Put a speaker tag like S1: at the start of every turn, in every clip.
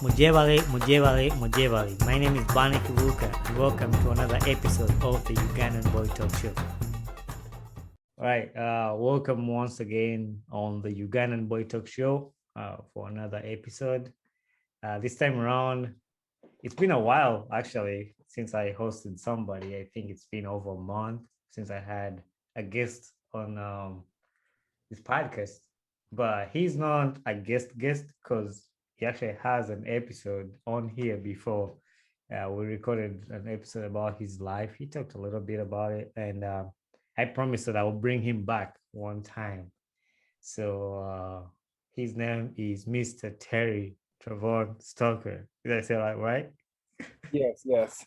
S1: Mujevali. My name is Bani Kivuka, and welcome to another episode of the Ugandan Boy Talk Show. All right, welcome once again on the Ugandan Boy Talk Show for another episode. This time around, it's been a while actually since I hosted somebody. I think it's been over a month since I had a guest on this podcast, but he's not a guest because he actually has an episode on here before. We recorded an episode about his life. He talked a little bit about it, and I promised that I will bring him back one time. So his name is Mr. Terry Trevor Stoker. Did I say that right?
S2: Yes.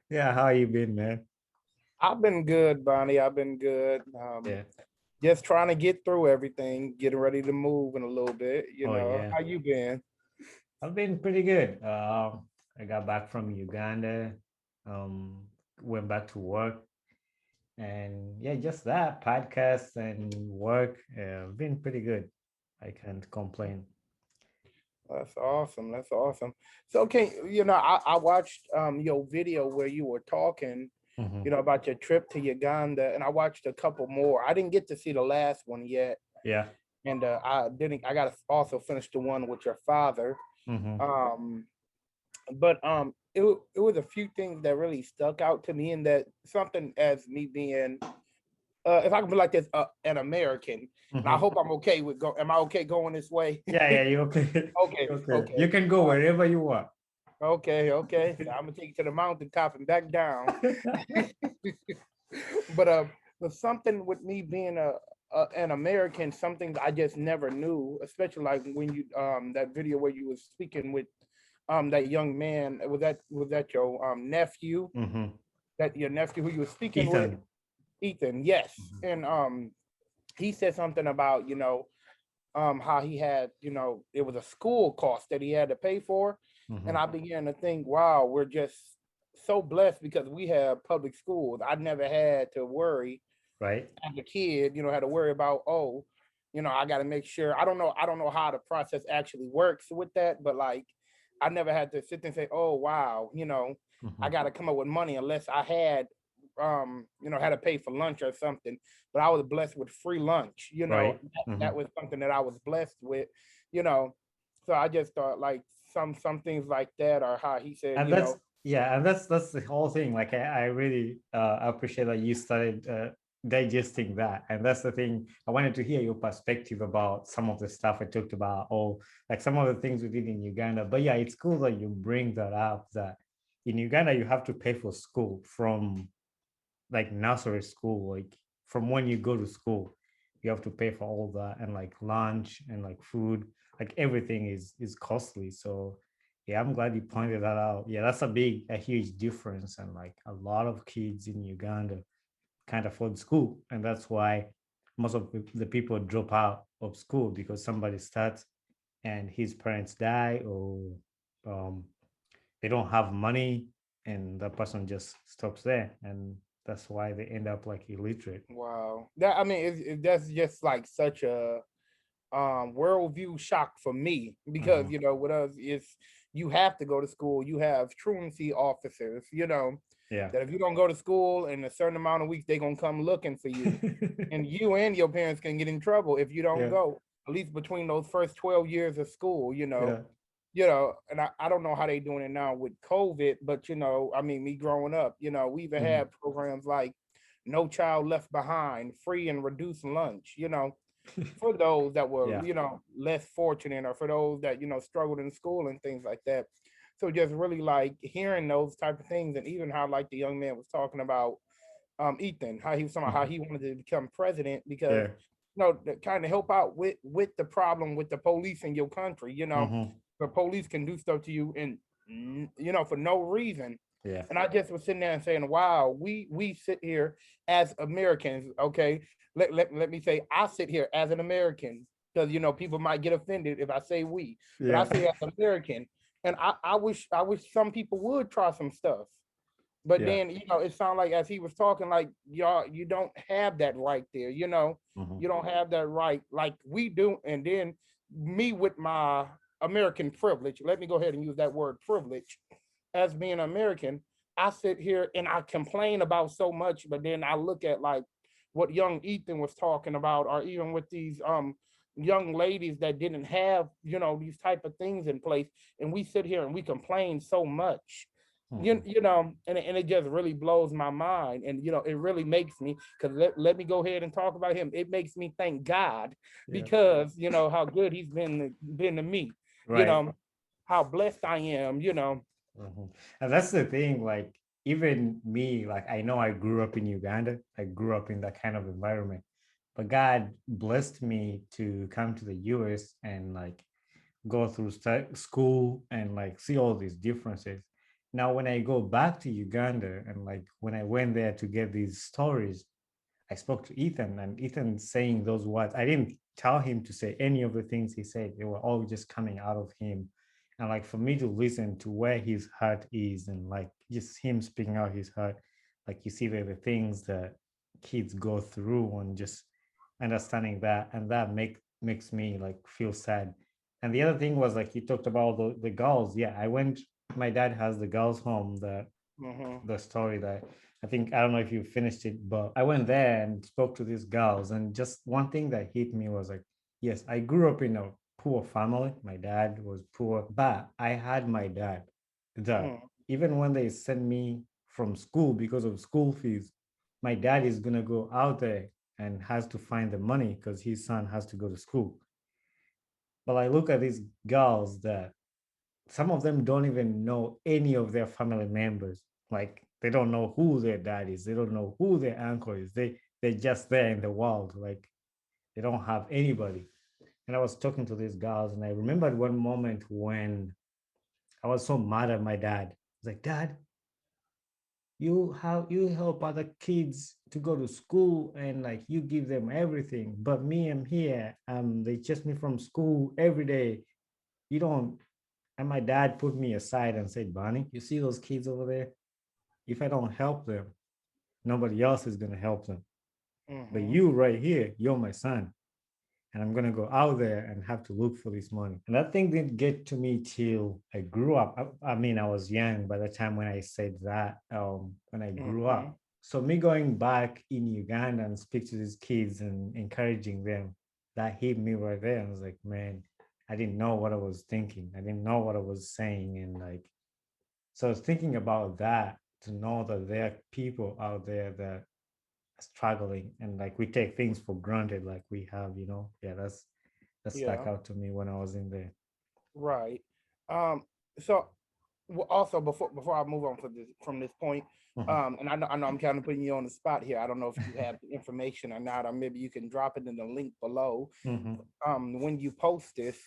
S1: Yeah, how you been, man?
S2: I've been good, Bonnie. I've been good.
S1: Yeah.
S2: Just trying to get through everything, getting ready to move in a little bit.
S1: Oh yeah.
S2: How you been?
S1: I've been pretty good. I got back from Uganda, went back to work, and yeah, just that podcast and work. Been pretty good. I can't complain.
S2: That's awesome. That's awesome. So, okay, I watched your video where you were talking,
S1: Mhm.
S2: about your trip to Uganda, and I watched a couple more. I didn't get to see the last one yet,
S1: Yeah.
S2: and I didn't. I got to also finish the one with your father.
S1: Hmm.
S2: Um, but it was a few things that really stuck out to me, and that something as me being if I can be like this, an American, and I
S1: Hmm.
S2: hope I'm okay with go. Am I okay going this way?
S1: Yeah, you okay?
S2: Okay,
S1: Okay. You
S2: okay,
S1: can go wherever you want.
S2: okay. So I'm gonna take you to the mountaintop and back down. but uh, but something with me being an American, something I just never knew, especially like when you that video where you was speaking with that young man. Was that your nephew?
S1: Hmm.
S2: That your nephew who you were speaking with?
S1: Ethan.
S2: Ethan, yes.
S1: Mhm.
S2: And he said something about, how he had, it was a school cost that he had to pay for. And
S1: Mhm.
S2: I began to think, wow, we're just so blessed because we have public schools. I never had to worry
S1: Right.
S2: as a kid, had to worry about, oh, I got to make sure. I don't know how the process actually works with that, but like, I never had to sit there and say, oh, wow, I
S1: Mhm.
S2: got to come up with money unless I had to pay for lunch or something. But I was blessed with free lunch.
S1: Right.
S2: That
S1: Mhm.
S2: was something that I was blessed with. You know, so I just thought like some things like that, or how he said,
S1: And that's yeah, and that's the whole thing. Like I really appreciate that you started digesting that, and that's the thing. I wanted to hear your perspective about some of the stuff I talked about, or like some of the things we did in Uganda. But yeah, it's cool that you bring that up. That in Uganda you have to pay for school from like nursery school, like from when you go to school, you have to pay for all that, and like lunch and like food, like everything is costly. So yeah, I'm glad you pointed that out. Yeah, that's a huge difference, and like a lot of kids in Uganda can't afford school, and that's why most of the people drop out of school because somebody starts and his parents die, or um, they don't have money, and the person just stops there, and that's why they end up like illiterate.
S2: wow, that I mean, that's just like such a worldview shock for me because
S1: Hmm.
S2: with us is you have to go to school. You have truancy officers,
S1: Yeah.
S2: that if you don't go to school in a certain amount of weeks, they're gonna come looking for you. And you and your parents can get in trouble if you don't
S1: Yeah.
S2: go, at least between those first 12 years of school,
S1: Yeah.
S2: and I don't know how they doing it now with COVID, but I mean, me growing up, we even
S1: Hmm.
S2: had programs like No Child Left Behind, free and reduced lunch, for those that were,
S1: Yeah.
S2: less fortunate, or for those that, struggled in school and things like that. So just really like hearing those type of things, and even how like the young man was talking about Ethan, how he was talking about how
S1: Mhm.
S2: he wanted to become president because
S1: Yeah.
S2: to kind of help out with the problem with the police in your country.
S1: Hmm.
S2: The police can do stuff to you and for no reason.
S1: Yeah.
S2: And I just was sitting there and saying, wow, we sit here as Americans, okay? Let me say, I sit here as an American because people might get offended if I say we, but I
S1: Yeah.
S2: say as American, and I wish some people would try some stuff. But
S1: Yeah.
S2: then, it sounded like as he was talking, like y'all, you don't have that right there.
S1: Hmm.
S2: You don't have that right like we do. And then me with my American privilege. Let me go ahead and use that word privilege. As being American, I sit here and I complain about so much, but then I look at like what young Ethan was talking about, or even with these young ladies that didn't have, these type of things in place, and we sit here and we complain so much.
S1: Mhm.
S2: And it just really blows my mind. And it really makes me, because let me go ahead and talk about him. It makes me thank God,
S1: Yeah.
S2: because how good he's been to me, you
S1: Right.
S2: know, how blessed I am.
S1: Mhm. And that's the thing, like even me, like I know I grew up in Uganda. I grew up in that kind of environment. But God blessed me to come to the US and like go through school and like see all these differences. Now, when I go back to Uganda and like when I went there to get these stories, I spoke to Ethan, and Ethan saying those words. I didn't tell him to say any of the things he said. They were all just coming out of him. And like for me to listen to where his heart is and like just him speaking out his heart, like you see the things that kids go through and just understanding that, and that makes me like feel sad. And the other thing was like he talked about the girls. Yeah, I went, my dad has the girls home,
S2: Hmm.
S1: the story that I think, I don't know if you finished it, but I went there and spoke to these girls. And just one thing that hit me was like, yes, I grew up in a poor family. My dad was poor, but I had my dad that
S2: Hmm.
S1: even when they send me from school because of school fees, my dad is going to go out there and has to find the money because his son has to go to school. But I look at these girls that some of them don't even know any of their family members. Like they don't know who their dad is. They don't know who their uncle is. They're just there in the world. Like they don't have anybody. And I was talking to these girls, and I remembered one moment when I was so mad at my dad. I was like, Dad, you help other kids to go to school and like you give them everything, but me, I'm here. They chase me from school every day. You don't. And my dad put me aside and said, Bonnie, you see those kids over there? If I don't help them, nobody else is going to help them. But
S2: Hmm.
S1: you right here, you're my son. And I'm going to go out there and have to look for this money. And that thing didn't get to me till I grew up. I mean, I was young by the time when I said that, when I grew
S2: Hmm.
S1: up. So me going back in Uganda and speak to these kids and encouraging them, that hit me right there. I was like, man, I didn't know what I was thinking. I didn't know what I was saying. And like, so I was thinking about that, to know that there are people out there that are struggling and like we take things for granted, like we have, yeah, that stuck
S2: Yeah.
S1: out to me when I was in there.
S2: Right. Um. So, also before I move on from this point,
S1: Mhm.
S2: and I know I'm kind of putting you on the spot here. I don't know if you have the information or not, or maybe you can drop it in the link below.
S1: Mhm.
S2: When you post this,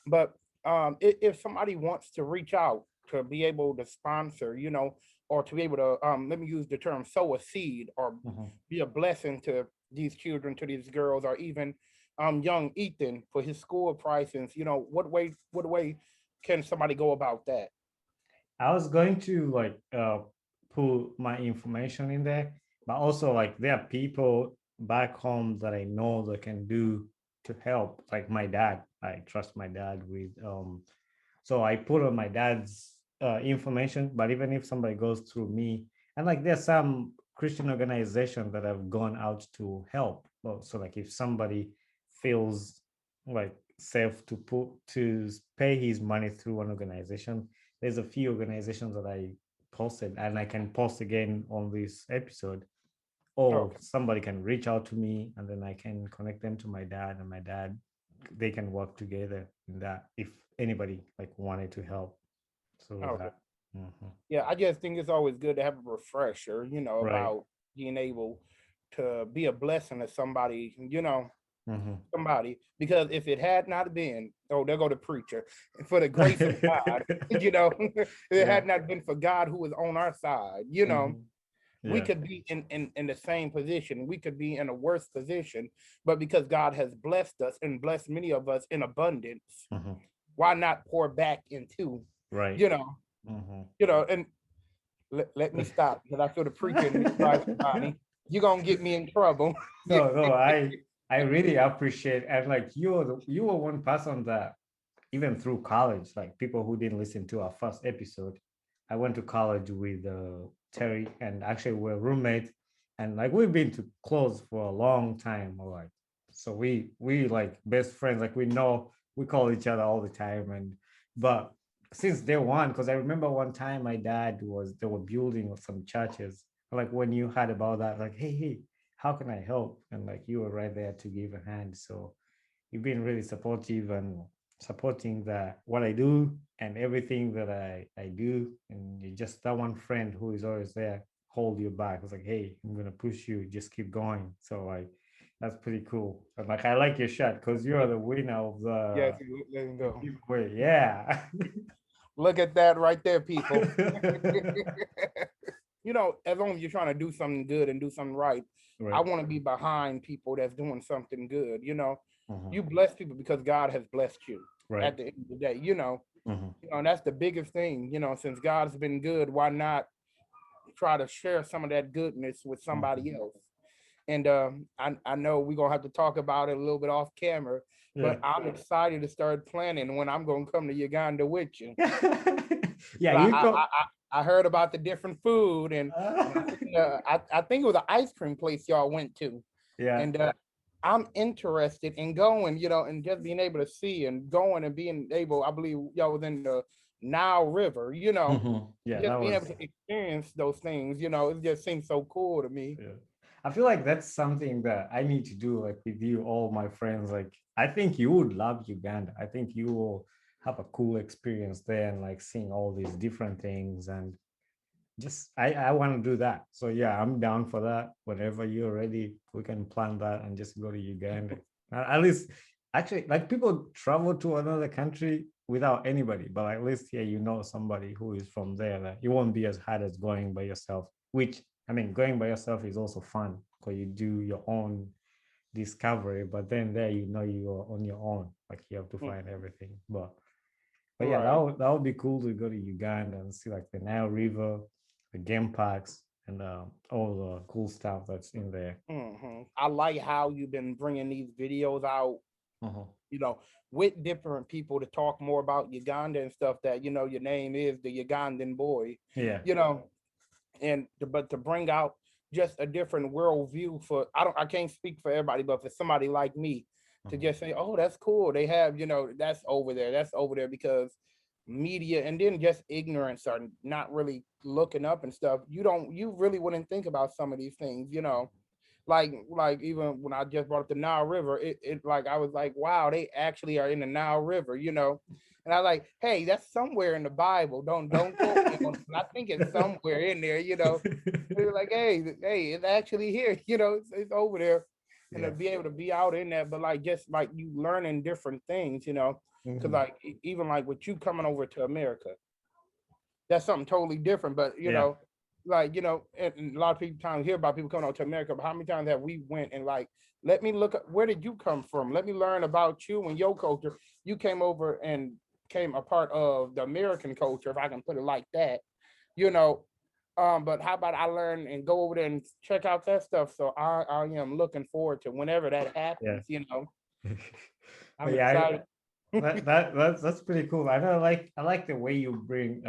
S2: but if somebody wants to reach out to be able to sponsor, or to be able to, let me use the term, sow a seed, or
S1: Mhm.
S2: be a blessing to these children, to these girls, or even young Ethan for his school prices, what way can somebody go about that?
S1: I was going to like put my information in there, but also like there are people back home that I know that can do to help. Like my dad, I trust my dad with so I put on my dad's information. But even if somebody goes through me, and like there's some Christian organizations that have gone out to help. Well, so like if somebody feels like safe to put to pay his money through an organization, there's a few organizations that I posted, and I can post again on this episode. Or
S2: Okay.
S1: somebody can reach out to me, and then I can connect them to my dad, and my dad, they can work together in that if anybody like wanted to help through
S2: Okay.
S1: that. Mhm.
S2: Yeah, I just think it's always good to have a refresher,
S1: Right.
S2: about being able to be a blessing to somebody,
S1: Mhm.
S2: somebody, because if it had not been, oh, there go the preacher, for the grace of God, if it
S1: Yeah.
S2: had not been for God who was on our side,
S1: Mhm.
S2: we
S1: Yeah.
S2: could be in the same position. We could be in a worse position, but because God has blessed us and blessed many of us in abundance,
S1: Mhm.
S2: why not pour back into,
S1: Right.
S2: you know,
S1: Mhm.
S2: and let me stop, because I feel the preacher in me rising, Bonnie. You're gonna get me in trouble.
S1: No, no, I really appreciate, and like you were one person that even through college, like people who didn't listen to our first episode, I went to college with Terry, and actually we're roommates, and like we've been to close for a long time, all right. So we like best friends, like we know we call each other all the time, and but since day one, because I remember one time my dad was they were building some churches, like when you heard about that, like hey, how can I help? And like you were right there to give a hand. So you've been really supportive and supporting that what I do and everything that I do. And you're just that one friend who is always there, hold you back. It's like, hey, I'm gonna push you, just keep going. So like that's pretty cool. And like I like your shot because you are the winner of
S2: Yes,
S1: the
S2: let him go.
S1: giveaway. Yeah.
S2: Look at that right there, people. As long as you're trying to do something good and do something right, I
S1: Right.
S2: want to be behind people that's doing something good.
S1: Uh-huh.
S2: You bless people because God has blessed you
S1: Right.
S2: at the end of the day,
S1: Uh-huh.
S2: and that's the biggest thing, since God's been good, why not try to share some of that goodness with
S1: Uh-huh.
S2: somebody else? And I know we're gonna have to talk about it a little bit off camera,
S1: Yeah.
S2: but I'm excited to start planning when I'm gonna come to Uganda with you.
S1: Yeah,
S2: I,
S1: you
S2: I,
S1: go.
S2: I heard about the different food, and I think it was an ice cream place y'all went to,
S1: Yeah.
S2: and I'm interested in going, and just being able to see and going and being able. I believe y'all was in the Nile River,
S1: Yeah, that
S2: just being able
S1: was.
S2: to experience those things. It just seems so cool to me.
S1: Yeah. I feel like that's something that I need to do, like with you, all my friends. Like, I think you would love Uganda. I think you will have a cool experience there and like seeing all these different things. And just, I want to do that. So, yeah, I'm down for that. Whenever you're ready, we can plan that and just go to Uganda. At least, actually, like people travel to another country without anybody, but at least here you know somebody who is from there. That it won't be as hard as going by yourself, which I mean, going by yourself is also fun because you do your own discovery, but then there you know you're on your own, like you have to find
S2: Mhm.
S1: everything. But yeah,
S2: Right.
S1: that would be cool to go to Uganda and see like the Nile River, the game parks, and all the cool stuff that's in there.
S2: I like how you've been bringing these videos out,
S1: Uh-huh.
S2: you know, with different people to talk more about Uganda and stuff. That your name is the Ugandan boy,
S1: Yeah.
S2: you know, but to bring out just a different worldview for I can't speak for everybody, but for somebody like me to
S1: Uh-huh.
S2: just say, oh, that's cool. They have, that's over there because media and then just ignorance are not really looking up and stuff. You really wouldn't think about some of these things, like even when I just brought up the Nile River, it like I was like, wow, they actually are in the Nile River, And I like, hey, that's somewhere in the Bible. Don't quote me on it, but I think it's somewhere in there. They're like, hey, it's actually here, it's over there. And to
S1: Yeah.
S2: be able to be out in that, but like just like you learning different things, because
S1: Mhm.
S2: like even like with you coming over to America, that's something totally different. But
S1: Yeah.
S2: and a lot of people times hear about people coming out to America, but how many times have we went and like, let me look at where did you come from? Let me learn about you and your culture. You came over and came a part of the American culture, if I can put it like that, you know. But how about I learn and go over there and check out that stuff? So I am looking forward to whenever that
S1: Yeah.
S2: happens.
S1: But
S2: I'm
S1: yeah,
S2: excited.
S1: that's pretty cool. I like the way you bring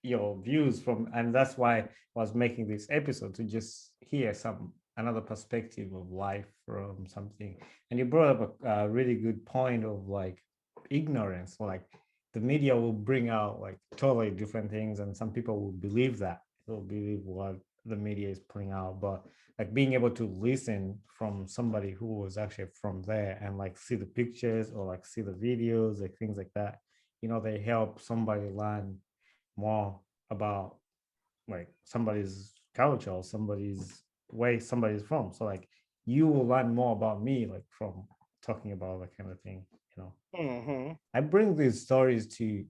S1: your views from, and that's why I was making this episode to just hear some another perspective of life from something. And you brought up a really good point of like ignorance. Like the media will bring out like totally different things, and some people will believe that. They'll believe what the media is putting out, but like being able to listen from somebody who was actually from there and like see the pictures or like see the videos, like things like that, they help somebody learn more about like somebody's culture or somebody's way somebody's from. So like you will learn more about me like from talking about that kind of thing, you know.
S2: Hmm.
S1: I bring these stories to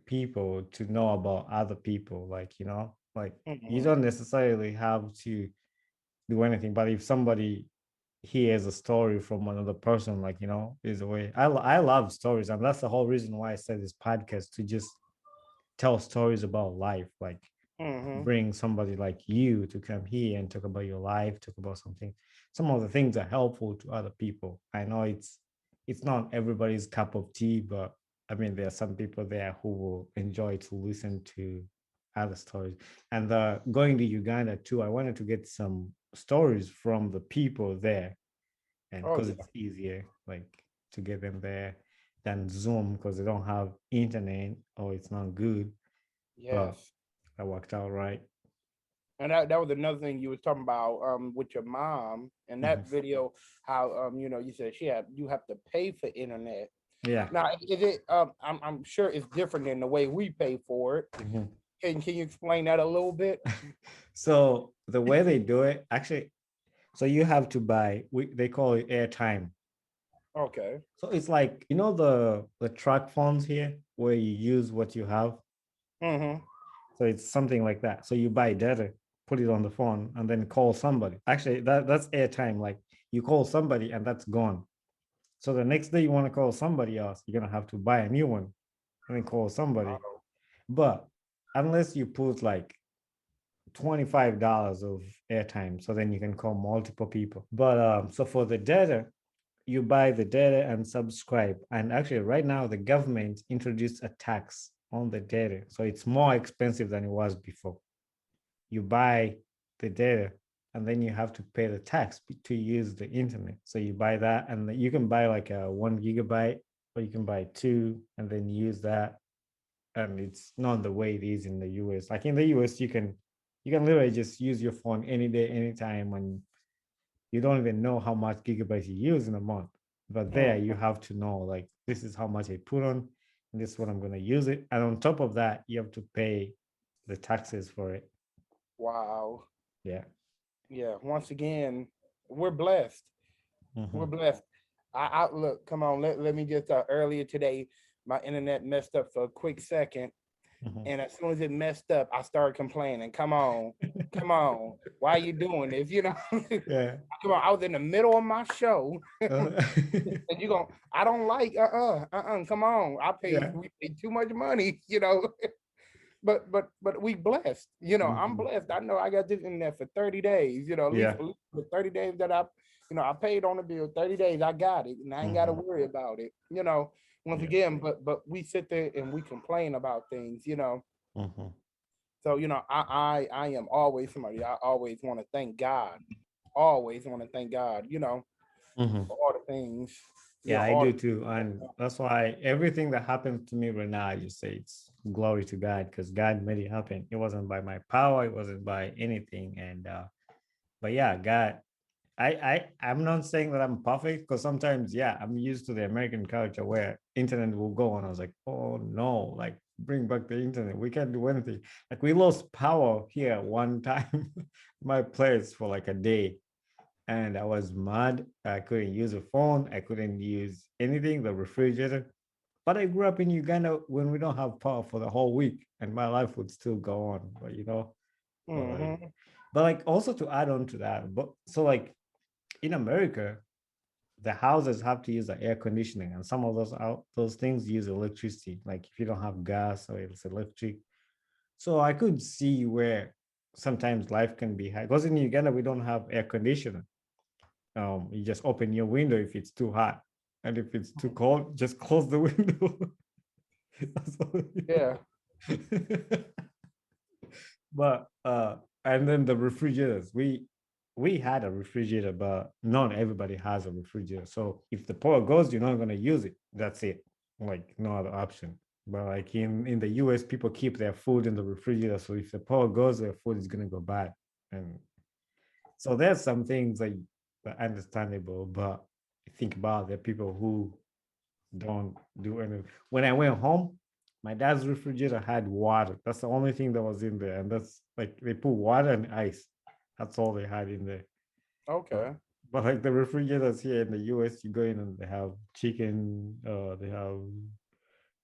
S1: people to know about other people, like, like you
S2: Hmm.
S1: don't necessarily have to do anything. But if somebody hears a story from another person, like, is a way. I love stories, and that's the whole reason why I said this podcast to just tell stories about life, like
S2: Hmm.
S1: bring somebody like you to come here and talk about your life, talk about something. Some of the things are helpful to other people. I know it's not everybody's cup of tea, but I mean, there are some people there who will enjoy to listen to other stories. And going to Uganda too, I wanted to get some stories from the people there, and
S2: Oh
S1: because
S2: yeah.
S1: it's easier, like to get them there than Zoom because they don't have internet or it's not good. But
S2: Yes.
S1: that worked out right.
S2: And that was another thing you was talking about with your mom in
S1: Mhm.
S2: that video, how you said you have to pay for internet.
S1: Yeah.
S2: Now is it I'm sure it's different than the way we pay for it.
S1: Mhm.
S2: Can you explain that a little bit?
S1: So the way they do it, actually, so you have to buy. They call it airtime.
S2: Okay.
S1: So it's like the track phones here where you use what you have.
S2: Mm-hmm.
S1: So it's something like that. So you buy data, put it on the phone, and then call somebody. Actually, that's airtime. Like you call somebody and that's gone. So the next day you want to call somebody else, you're gonna have to buy a new one and then call somebody. But unless you put like $25 of airtime, so then you can call multiple people. But so for the data, you buy the data and subscribe. And actually, right now, the government introduced a tax on the data. So it's more expensive than it was before. You buy the data and then you have to pay the tax to use the internet. So you buy that and you can buy like a 1 gigabyte or you can buy two and then use that. And it's not the way it is in the US. Like in the US, you can literally just use your phone any day, anytime, and you don't even know how much gigabytes you use in a month. But there
S2: Mm.
S1: you have to know like this is how much I put on, and this is what I'm gonna use it. And on top of that, you have to pay the taxes for it.
S2: Wow.
S1: Yeah.
S2: Yeah. Once again, we're blessed. We're
S1: Hmm.
S2: blessed. I look. Come on. Let me just earlier today, my internet messed up for a quick second.
S1: Hmm.
S2: And as soon as it messed up, I started complaining. Come on, why are you doing this?
S1: Yeah.
S2: Come on, I was in the middle of my show,
S1: Uh,
S2: and you go, I don't like, come on,
S1: yeah.
S2: we pay too much money, but we blessed, I'm
S1: Hmm.
S2: blessed. I know I got this in there for 30 days,
S1: Yeah.
S2: at least the 30 days that I paid on the bill, 30 days, I got it, and I ain't got to
S1: Hmm.
S2: worry about it, once
S1: Yeah.
S2: again, but we sit there and we complain about things.
S1: Hmm.
S2: So I am always somebody. I always want to thank God. Always want to thank God.
S1: Hmm.
S2: For all the things.
S1: Yeah, I
S2: All
S1: do
S2: the
S1: too. And that's why everything that happens to me right now, I just say it's glory to God because God made it happen. It wasn't by my power, it wasn't by anything. And but yeah, God, I'm not saying that I'm perfect because sometimes, yeah, I'm used to the American culture where internet will go on. I was like, oh no, like bring back the internet. We can't do anything. Like we lost power here one time, my place for like a day and I was mad. I couldn't use a phone. I couldn't use anything, the refrigerator. But I grew up in Uganda when we don't have power for the whole week, and my life would still go on. But like,
S2: hmm
S1: but like also to add on to that, but so like in America, the houses have to use the air conditioning, and some of those things use electricity. Like if you don't have gas or it's electric, so I could see where sometimes life can be hard. Because in Uganda we don't have air conditioning. You just open your window if it's too hot, and if it's too cold, just close the window. That's all
S2: Yeah.
S1: but and then the refrigerators. We had a refrigerator, but not everybody has a refrigerator. So if the power goes, you're not gonna use it. That's it. Like no other option. But like in the US, people keep their food in the refrigerator. So if the power goes, their food is gonna go bad. And so there's some things like understandable, but think about the people who don't do anything. When I went home, my dad's refrigerator had water. That's the only thing that was in there, and that's like they put water and ice. That's all they had in there. But
S2: Okay.
S1: but like the refrigerators here in the US, you go in and they have chicken, they have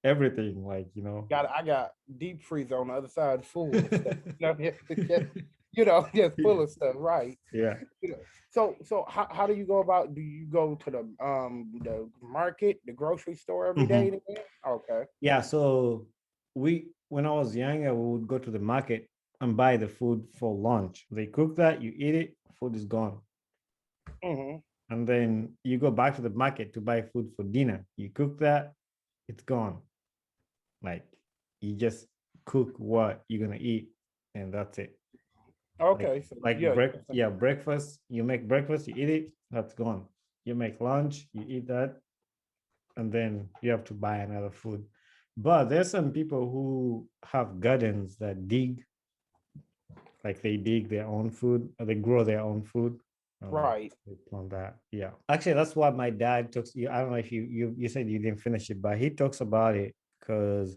S1: everything, like
S2: I got deep freezer on the other side full of stuff. Just full of stuff, right?
S1: yeah.
S2: So how do you go about? Do you go to the market, the grocery store every day?
S1: Mhm.
S2: Okay.
S1: Yeah, so when I was younger, we would go to the market and buy the food for lunch. They cook that, you eat it, food is gone.
S2: hmm
S1: And then you go back to the market to buy food for dinner. You cook that, it's gone. Like you just cook what you're gonna eat, and that's it. Like
S2: Okay, so yeah,
S1: yeah, breakfast. You make breakfast, you eat it, that's gone. You make lunch, you eat that, and then you have to buy another food. But there's some people who have gardens that dig, like they dig their own food, or they grow their own food.
S2: right.
S1: They plant that. Yeah. Actually, that's what my dad talks. I don't know if you said you didn't finish it, but he talks about it because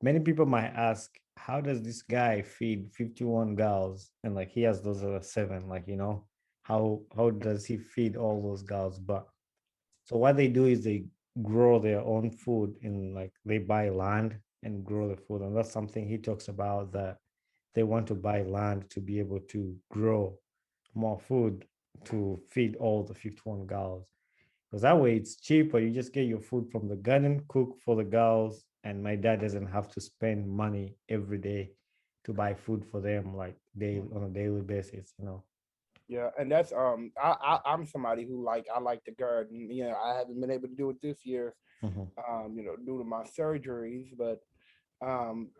S1: many people might ask, how does this guy feed 51 girls? And like he has those other seven, like how does he feed all those girls? But so what they do is they grow their own food in like they buy land and grow the food. And that's something he talks about that they want to buy land to be able to grow more food to feed all the 51 girls. Because that way it's cheaper. You just get your food from the garden, cook for the girls, and my dad doesn't have to spend money every day to buy food for them like day on a daily basis, you know.
S2: Yeah, and that's I'm somebody who like I like to garden. You know, I haven't been able to do it this year,
S1: Mhm.
S2: you know, due to my surgeries, but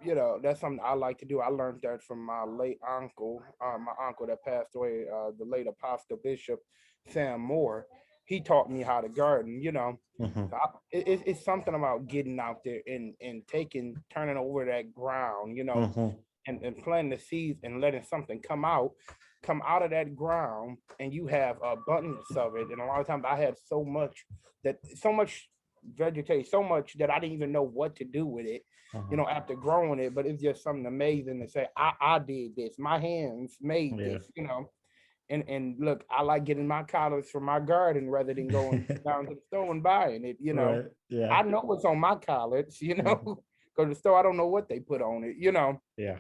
S2: you know, that's something I like to do. I learned that from my late uncle, my uncle that passed away, the late Apostle Bishop Sam Moore. He taught me how to garden. You know,
S1: Mhm.
S2: so it's something about getting out there and turning over that ground. You know,
S1: Mhm.
S2: and planting the seeds and letting something come out of that ground, and you have abundance of it. And a lot of times I had so much vegetation, so much that I didn't even know what to do with it, you
S1: Mhm.
S2: know, after growing it. But it's just something amazing to say, I did this, my hands made
S1: Yeah.
S2: this, you know. And look, I like getting my collards from my garden rather than going down to the store and buying it, you know.
S1: Right. Yeah.
S2: I know what's on my collards, you know,
S1: Mhm.
S2: because the store I don't know what they put on it, you know.
S1: Yeah.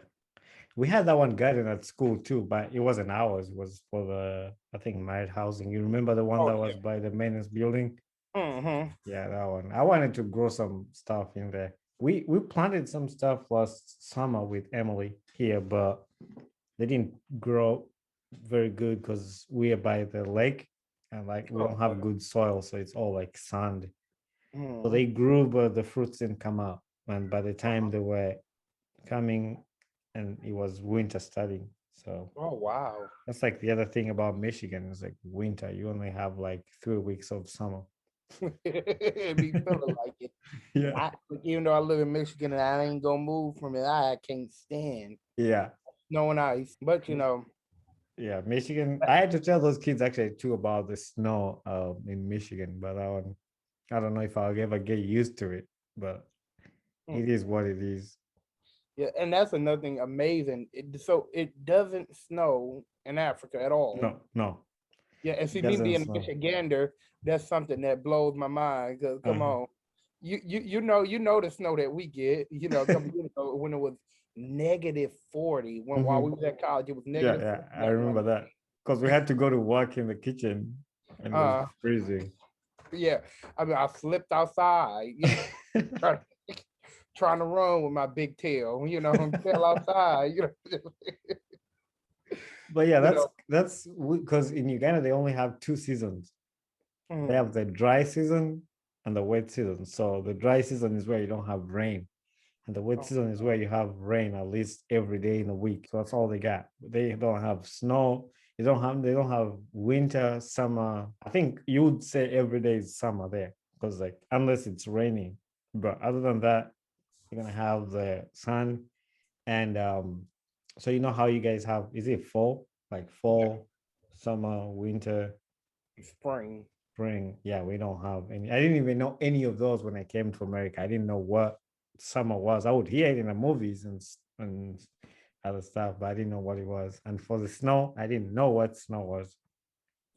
S1: We had that one garden at school too, but it wasn't ours. It was for the, I think, married housing. You remember the one
S2: Oh
S1: that
S2: yeah.
S1: was by the maintenance building?
S2: Mm-hmm.
S1: Yeah, that one. I wanted to grow some stuff in there. We planted some stuff last summer with Emily here, but they didn't grow very good because we are by the lake and like we don't have
S2: Okay.
S1: good soil, so it's all like sand. So
S2: Mm-hmm.
S1: they grew, but the fruits didn't come out. And by the time they were coming, and it was winter starting. So
S2: Oh wow.
S1: that's like the other thing about Michigan is like winter. You only have like 3 weeks of summer.
S2: It be feeling like it.
S1: Yeah.
S2: Even though I live in Michigan and I ain't gonna move from it, I can't stand
S1: Yeah.
S2: snow and ice. But you know,
S1: Yeah, Michigan. I had to tell those kids actually too about the snow in Michigan, but I don't know if I'll ever get used to it, but
S2: mm,
S1: it is what it is.
S2: yeah, and that's another thing amazing. So it doesn't snow in Africa at all.
S1: No, no,
S2: Yeah, and
S1: it
S2: see me
S1: doesn't
S2: being a
S1: snow.
S2: Michigander, that's something that blows my mind. Cause come
S1: Uh-huh.
S2: on, you know the snow that we get. You know, a couple years ago when it was -40, when while we
S1: Mhm.
S2: was at college, it was
S1: Yeah,
S2: negative
S1: yeah,
S2: 40
S1: I
S2: that one
S1: remember that because we had to go to work in the kitchen and it was
S2: uh
S1: freezing.
S2: yeah, I mean I slipped outside, you know, trying, trying to run with my big tail, you know, and fell outside, you know,
S1: But yeah,
S2: you know.
S1: that's because in Uganda they only have 2 seasons. They
S2: Mm,
S1: have the dry season and the wet season. So the dry season is where you don't have rain. And the wet
S2: oh,
S1: season is where you have rain at least every day in a week. So that's all they got. They don't have snow. They don't have winter, summer. I think you would say every day is summer there. Because like unless it's raining. But other than that, you're gonna have the sun. And so you know how you guys have, is it fall? Like
S2: yeah,
S1: fall, summer, winter,
S2: spring.
S1: spring. Yeah, we don't have any. I didn't even know any of those when I came to America. I didn't know what summer was. I would hear it in the movies and other stuff, but I didn't know what it was. And for the snow, I didn't know what snow was.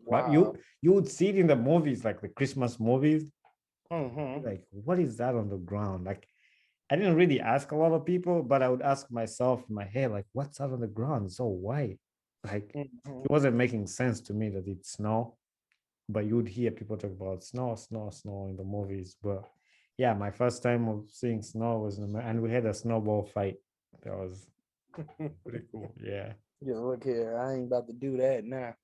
S1: But
S2: Wow.
S1: you would see it in the movies, like the Christmas movies.
S2: Mm-hmm.
S1: Like, what is that on the ground? Like, I didn't really ask a lot of people, but I would ask myself in my head, like, what's out on the ground? So white. Like,
S2: Mm-hmm.
S1: it wasn't making sense to me that it's snow, but you would hear people talk about snow, snow, snow in the movies. But yeah, my first time of seeing snow was and we had a snowball fight. That was pretty cool. Yeah.
S2: Yeah, look here, I ain't about to do that now.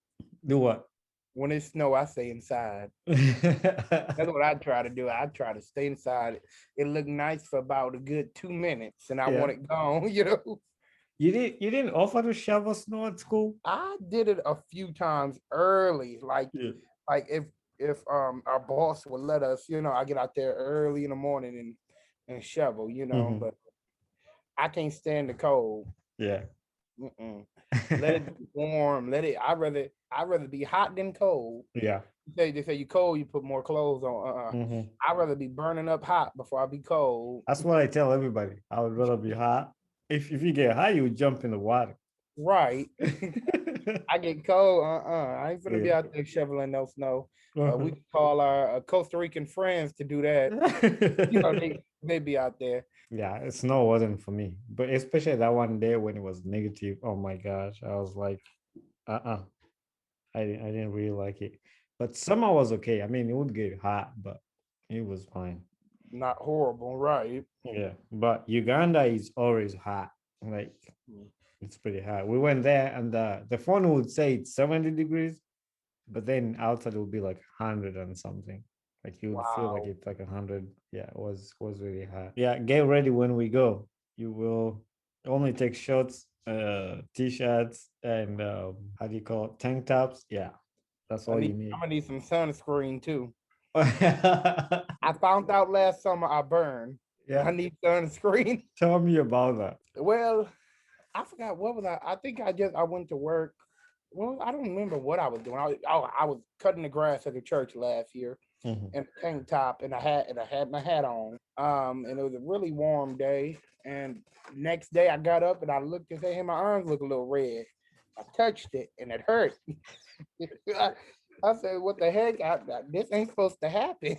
S1: Do what?
S2: When it snow, I stay inside. That's what I try to do. I try to stay inside. It looked nice for about a good 2 minutes, and I
S1: Yeah.
S2: want it gone. You know,
S1: You didn't offer to shovel snow at school?
S2: I did it a few times early,
S1: Yeah.
S2: like if our boss would let us. I get out there early in the morning and shovel.
S1: Hmm.
S2: But I can't stand the cold.
S1: Yeah.
S2: Mm-mm. Let it be warm. I'd rather be hot than cold.
S1: Yeah.
S2: They say you cold, you put more clothes on.
S1: Hmm.
S2: I'd rather be burning up hot before I be cold.
S1: That's what I tell everybody. I would rather be hot. If you get hot, you would jump in the water.
S2: Right. I get cold. I ain't gonna
S1: Yeah.
S2: be out there shoveling no snow. We
S1: Uh-huh.
S2: can call our Costa Rican friends to do that. They be out there.
S1: Yeah, snow wasn't for me, but especially that one day when it was negative. Oh my gosh, I was like, uh-uh. I didn't really like it. But summer was okay. I mean, it would get hot, but it was fine.
S2: Not horrible, right?
S1: Yeah, but Uganda is always hot. Like it's pretty hot. We went there, and the phone would say it's 70 degrees, but then outside it would be like 100 and something. Like you would feel like
S2: Wow.
S1: it's like 100. Yeah, it was really hot. Yeah, get ready when we go. You will only take shorts, t-shirts, and how do you call it, tank tops. Yeah, that's
S2: I
S1: all
S2: need.
S1: you
S2: I'm
S1: need.
S2: gonna need some sunscreen too. I found out last summer I burned. I
S1: Yeah,
S2: need sunscreen.
S1: tell me about that.
S2: Well, I forgot what was I. I think I went to work. Well, I don't remember what I was doing. I was cutting the grass at the church last year
S1: Mhm.
S2: in a tank top, and I had my hat on. And it was a really warm day. And next day I got up and I looked and said, "Hey, my arms look a little red." I touched it and it hurt. I, I said, "What the heck? This ain't supposed to happen."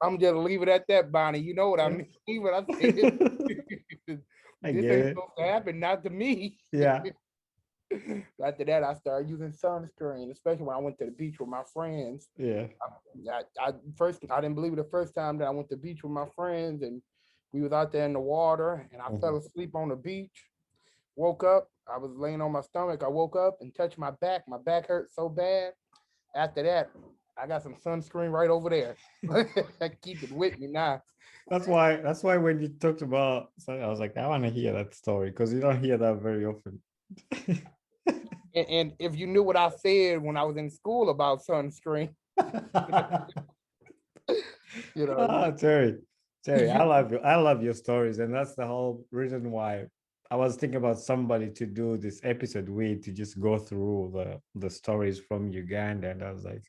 S2: I'm just leave it at that, Bonnie. You know what I
S1: Yeah.
S2: mean? What I said.
S1: I
S2: This
S1: get
S2: ain't
S1: it.
S2: supposed to happen, not to me.
S1: Yeah.
S2: After that, I started using sunscreen, especially when I went to the beach with my friends.
S1: Yeah.
S2: I didn't believe it the first time that I went to the beach with my friends, and we was out there in the water, and I fell
S1: Mhm.
S2: asleep on the beach. Woke up, I was laying on my stomach. I woke up and touched my back. My back hurt so bad. After that, I got some sunscreen right over there. I keep it with me now.
S1: That's why when you talked about, so I was like, I want to hear that story because you don't hear that very often.
S2: And if you knew what I said when I was in school about sunscreen, you know,
S1: Ah, Terry, I love you. I love your stories, and that's the whole reason why I was thinking about somebody to do this episode with to just go through the stories from Uganda, and I was like,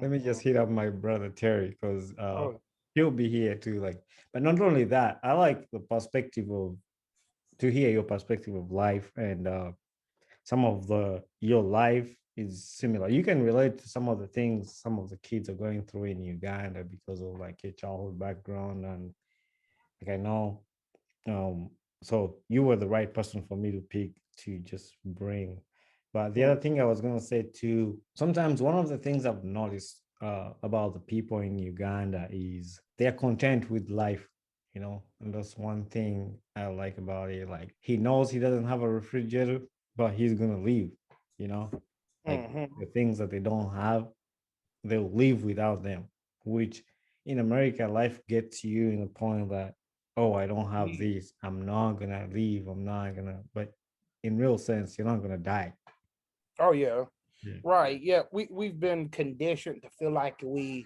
S1: let me just hit up my brother Terry because
S2: oh,
S1: he'll be here too. Like, but not only that, I like the perspective of to hear your perspective of life and some of the your life is similar. You can relate to some of the things some of the kids are going through in Uganda because of like your childhood background and like I know um so you were the right person for me to pick to just bring. But the other thing I was gonna say too, sometimes one of the things I've noticed about the people in Uganda is they're content with life, and that's one thing I like about it. Like he knows he doesn't have a refrigerator, but he's gonna leave, you know, like
S2: mm-hmm.
S1: the things that they don't have, they'll live without them, which in America, life gets you in a point that, oh, I don't have this. I'm not gonna leave. I'm not gonna, but in real sense, you're not gonna die.
S2: Oh yeah,
S1: Yeah.
S2: right. Yeah, we've been conditioned to feel like we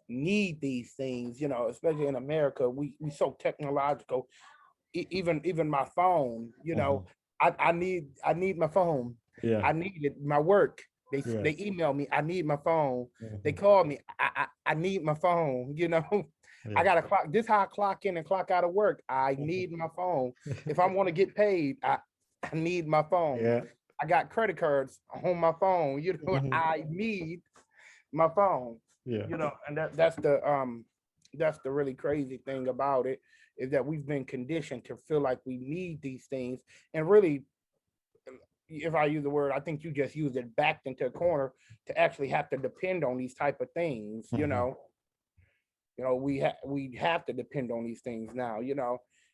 S2: need these things. Especially in America, we so technological. Even my phone.
S1: Mhm.
S2: I need my phone.
S1: Yeah.
S2: I need it. My work. They
S1: Yeah.
S2: they email me. I need my phone. They
S1: Mhm.
S2: call me. I need my phone. I
S1: Yeah.
S2: got to clock. This how I clock in and clock out of work. I
S1: Mhm.
S2: need my phone. If I want to get paid, I need my phone.
S1: Yeah.
S2: I got credit cards on my phone.
S1: Mhm.
S2: I need my phone.
S1: Yeah.
S2: And that's the really crazy thing about it is that we've been conditioned to feel like we need these things, and really, if I use the word, I think you just used it, backed into a corner to actually have to depend on these type of things.
S1: Mhm.
S2: We have to depend on these things now.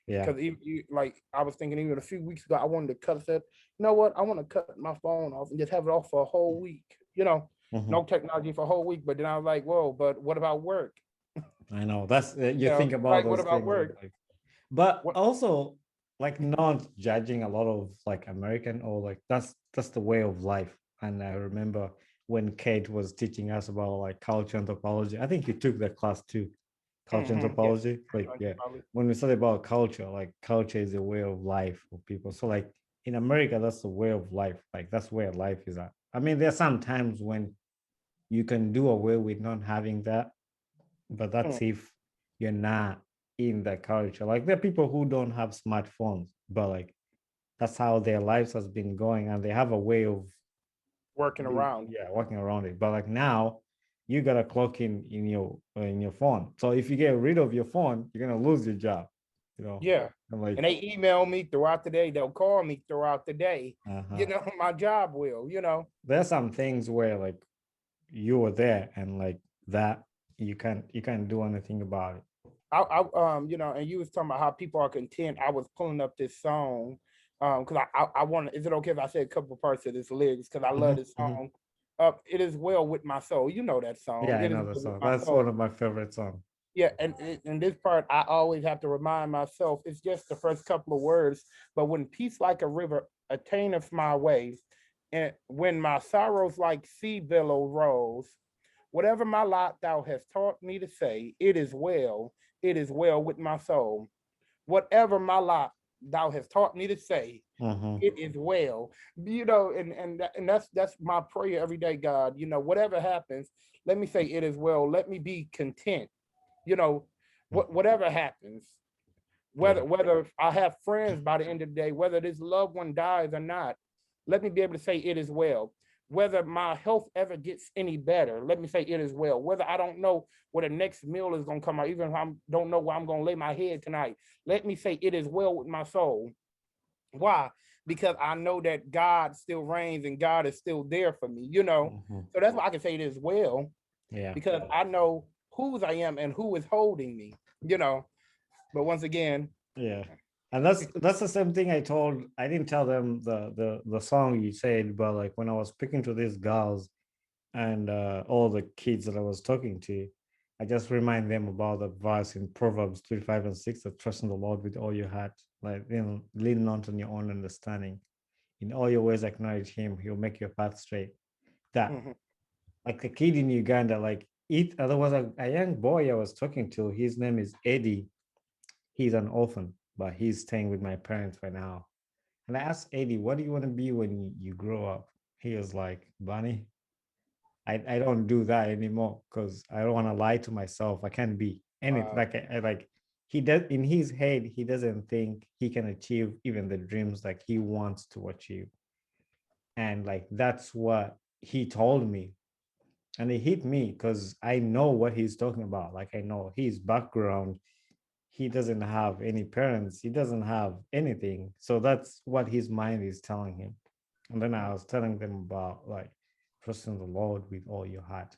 S1: Yeah.
S2: Because like I was thinking even a few weeks ago, I wanted to cut. I said, you know what? I want to cut my phone off and just have it off for a whole week.
S1: Mhm.
S2: No technology for a whole week. But then I was like, whoa, but what about work?
S1: I know that's you think about
S2: Like what
S1: those
S2: about
S1: things, and
S2: work?
S1: like, but
S2: What?
S1: also like not judging a lot of like American or like that's the way of life. And I remember when Kate was teaching us about like culture anthropology. I think you took that class too, culture
S2: Yes.
S1: anthropology. Like yeah, when we study about culture, like culture is a way of life for people. So like in America, that's the way of life. Like that's where life is at. I mean, there are some times when you can do away with not having that, but
S2: Mm,
S1: that's if you're not in the culture. Like there are people who don't have smartphones, but like that's how their lives has been going, and they have a way of
S2: working around.
S1: yeah working around it. But like now, you gotta clock in your phone. So if you get rid of your phone, you're gonna lose your job. You know,
S2: Yeah.
S1: I'm like,
S2: And they email me throughout the day. They'll call me throughout the day.
S1: uh-huh.
S2: My job will.
S1: There's some things where like you were there and like that you can't do anything about it.
S2: And you was talking about how people are content. I was pulling up this song, because I want. Is it okay if I say a couple parts of this lyrics? Because I love
S1: Mhm,
S2: this
S1: mhm.
S2: song. It is well with my soul. You know that
S1: Yeah,
S2: song.
S1: I
S2: It is
S1: know the
S2: well with
S1: song.
S2: my
S1: That's one
S2: soul.
S1: of my favorite songs.
S2: Yeah, and this part I always have to remind myself. It's just the first couple of words, but when peace like a river attaineth my way, and when my sorrows like sea billow rolls, whatever my lot thou hast taught me to say, it is well with my soul. Whatever my lot thou hast taught me to say,
S1: Mm-hmm.
S2: it is well. And that's my prayer every day, God. Whatever happens, let me say it is well. Let me be content. You know, whatever happens,
S1: Yeah.
S2: whether I have friends by the end of the day, whether this loved one dies or not, let me be able to say it is well. Whether my health ever gets any better, let me say it is well. Whether I don't know where the next meal is going to come out, even if I don't know where I'm going to lay my head tonight, let me say it is well with my soul. Why? Because I know that God still reigns and God is still there for me.
S1: Mm-hmm.
S2: So that's why I can say it is well,
S1: Yeah.
S2: because I know whose I am and who is holding me. But once again,
S1: Yeah. And that's the same thing I didn't tell them the song you said, but like when I was speaking to these girls and all the kids that I was talking to, I just remind them about the verse in Proverbs 3, 5, and 6 that trust in the Lord with all your heart, like lean not on your own understanding. In all your ways acknowledge him, he'll make your path straight. That
S2: mhm,
S1: like a kid in Uganda, like it there was a young boy I was talking to, his name is Eddie. He's an orphan, but he's staying with my parents right now. And I asked Eddie, what do you want to be when you grow up? He was like, Bunny, I don't do that anymore because I don't want to lie to myself. I can't be anything.
S2: wow,
S1: Like he does in his head, he doesn't think he can achieve even the dreams like he wants to achieve. And like that's what he told me. And it hit me because I know what he's talking about. Like I know his background, he doesn't have any parents, he doesn't have anything, so that's what his mind is telling him. And then I
S2: mm,
S1: was telling them about like trusting the Lord with all your heart,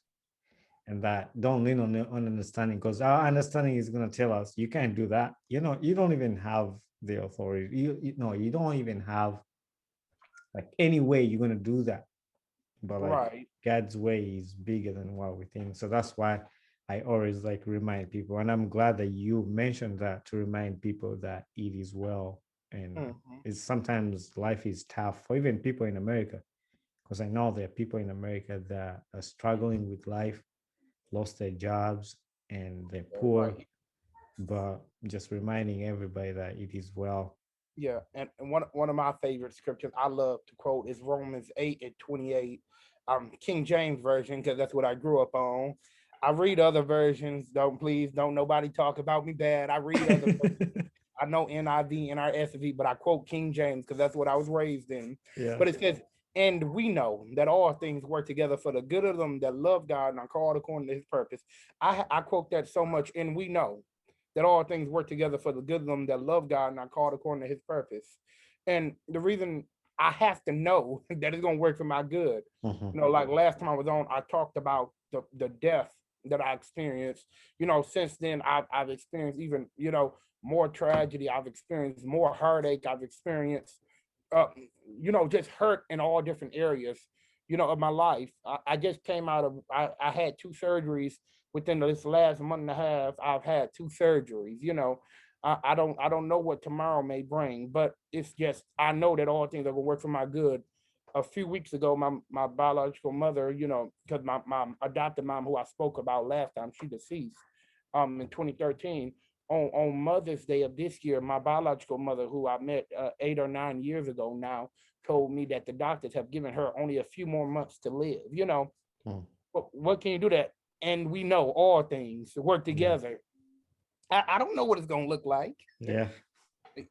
S1: and that don't lean on understanding, because our understanding is going to tell us you can't do that. You don't even have the authority, you know, you don't even have like any way you're going to do that. But like
S2: right.
S1: God's way is bigger than what we think. So that's why I always like remind people. And I'm glad that you mentioned that, to remind people that it is well. And
S2: Mhm.
S1: it's sometimes life is tough for even people in America, because I know there are people in America that are struggling with life, lost their jobs, and they're poor.
S2: Right.
S1: But just reminding everybody that it is well.
S2: Yeah, and one of my favorite scriptures I love to quote is Romans 8:28, King James version, because that's what I grew up on. I read other versions. Don't nobody talk about me bad. I read other. I know NIV, NRSV, but I quote King James because that's what I was raised in.
S1: Yeah.
S2: But it says, "And we know that all things work together for the good of them that love God and are called according to His purpose." I quote that so much, and we know that all things work together for the good of them that love God and are called according to His purpose. And the reason I have to know that it's gonna work for my good,
S1: Mhm.
S2: like last time I was on, I talked about the death that I experienced. Since then I've experienced even more tragedy. I've experienced more heartache. I've experienced, just hurt in all different areas, of my life. I just came out of, I had two surgeries within this last month and a half. I've had two surgeries, I don't know what tomorrow may bring, but it's just, I know that all things are going to work for my good. A few weeks ago, my biological mother, because my adopted mom, who I spoke about last time, she deceased in 2013. On Mother's Day of this year, my biological mother, who I met 8 or 9 years ago now, told me that the doctors have given her only a few more months to live. But what can you do that? And we know all things work together. I don't know what it's gonna look like.
S1: Yeah.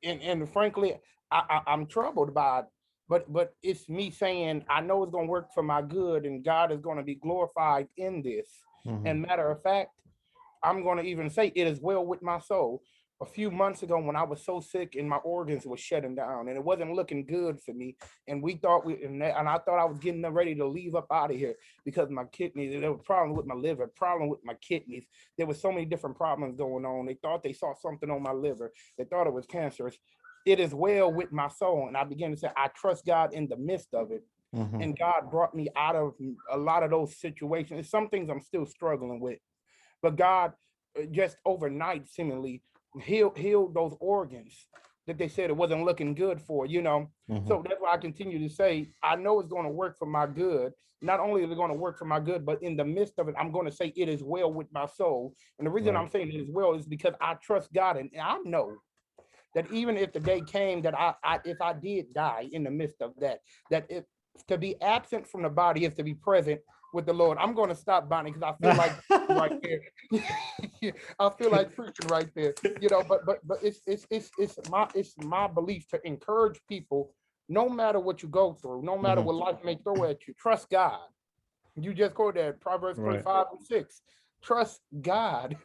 S2: And frankly, I'm troubled by it. But it's me saying I know it's gonna work for my good, and God is gonna be glorified in this. And matter of fact, I'm going to even say it is well with my soul. A few months ago, when I was so sick and my organs were shutting down and it wasn't looking good for me, and I thought I was getting ready to leave up out of here because my kidneys, there was problems with my liver, problem with my kidneys. There was so many different problems going on. They thought they saw something on my liver. They thought it was cancerous. It is well with my soul. And I began to say, I trust God in the midst of it. And God brought me out of a lot of those situations. Some things I'm still struggling with. But God just overnight seemingly healed those organs that they said it wasn't looking good for, So that's why I continue to say, I know it's going to work for my good. Not only is it going to work for my good, but in the midst of it, I'm going to say it is well with my soul. And the reason I'm saying it is well is because I trust God. And I know that even if the day came that if I did die in the midst of that if to be absent from the body is to be present with the Lord. I'm going to stop, Bonnie, because I feel like right there. I feel like preaching right there. But it's my belief to encourage people, no matter what you go through, no matter what life may throw at you, trust God. You just quoted that Proverbs 25:6. Trust God,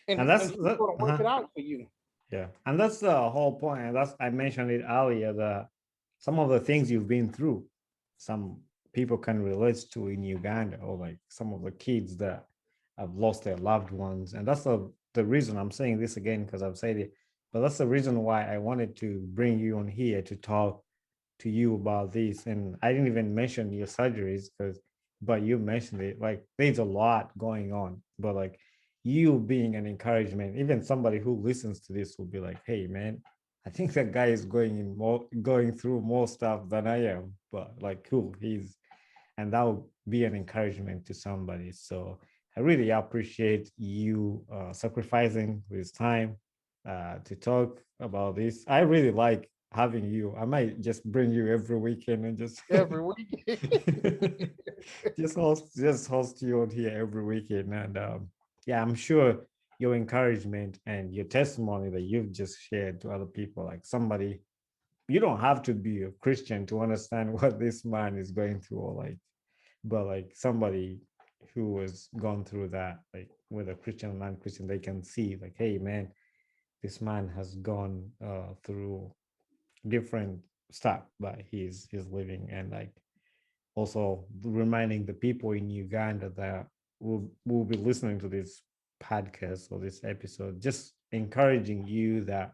S2: and
S1: that's
S2: He's going to work it out for you.
S1: Yeah, and that's the whole point. And that's, I mentioned it earlier, that some of the things you've been through, some people can relate to in Uganda, or like some of the kids that have lost their loved ones. And that's the reason I'm saying this again, because I've said it, but that's the reason why I wanted to bring you on here to talk to you about this. And I didn't even mention your surgeries, but you mentioned it. Like, there's a lot going on, but like, you being an encouragement, even somebody who listens to this will be like, hey man, I think that guy is going through more stuff than I am, but like, cool, and that will be an encouragement to somebody. So I really appreciate you sacrificing this time to talk about this. I really like having you. I might just bring you every weekend and just
S2: every weekend
S1: just host you on here every weekend. And yeah, I'm sure your encouragement and your testimony that you've just shared to other people, like somebody, you don't have to be a Christian to understand what this man is going through, or like, but like somebody who has gone through that, like whether Christian or non-Christian, they can see like, hey man, this man has gone through different stuff that he's living. And like, also reminding the people in Uganda that will be listening to this podcast or this episode, just encouraging you that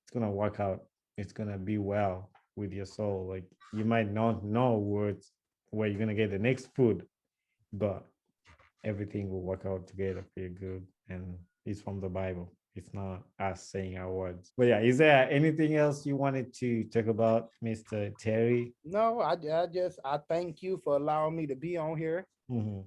S1: it's gonna work out, it's gonna be well with your soul. Like, you might not know where you're gonna get the next food, but everything will work out together for your good. And it's from the Bible. It's not us saying our words. But yeah, is there anything else you wanted to talk about, Mr. Terry?
S2: No, I thank you for allowing me to be on here.
S1: Mm-hmm.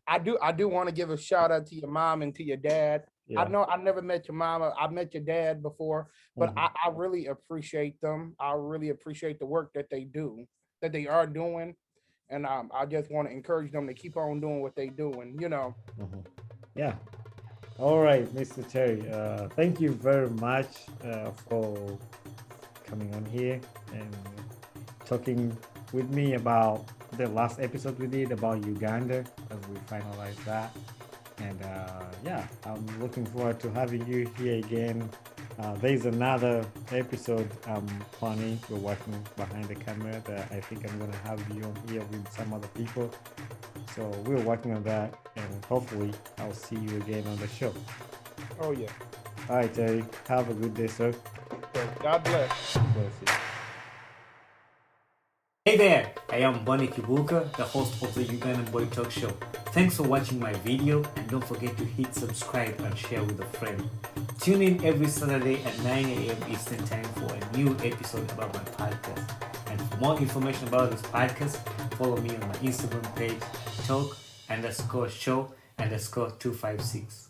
S2: I do want to give a shout out to your mom and to your dad.
S1: Yeah.
S2: I know I never met your mama. I met your dad before, but I really appreciate them. I really appreciate the work that they do, that they are doing. And I just want to encourage them to keep on doing what they're doing,
S1: Yeah. All right, Mr. Terry. Thank you very much for coming on here and talking with me about the last episode we did about Uganda, as we finalize that. And yeah, I'm looking forward to having you here again. There's another episode I'm planning. We're working behind the camera that I think I'm going to have you on here with some other people. So we're working on that, and hopefully I'll see you again on the show.
S2: Oh, yeah.
S1: All right, Terry. Have a good day, sir.
S2: God bless.
S1: Bless you. Hey there, I am Bonnie Kibuka, the host of the Ugandan Boy Talk Show. Thanks for watching my video, and don't forget to hit subscribe and share with a friend. Tune in every Saturday at 9 a.m. Eastern Time for a new episode about my podcast. And for more information about this podcast, follow me on my Instagram page, talk_show_256.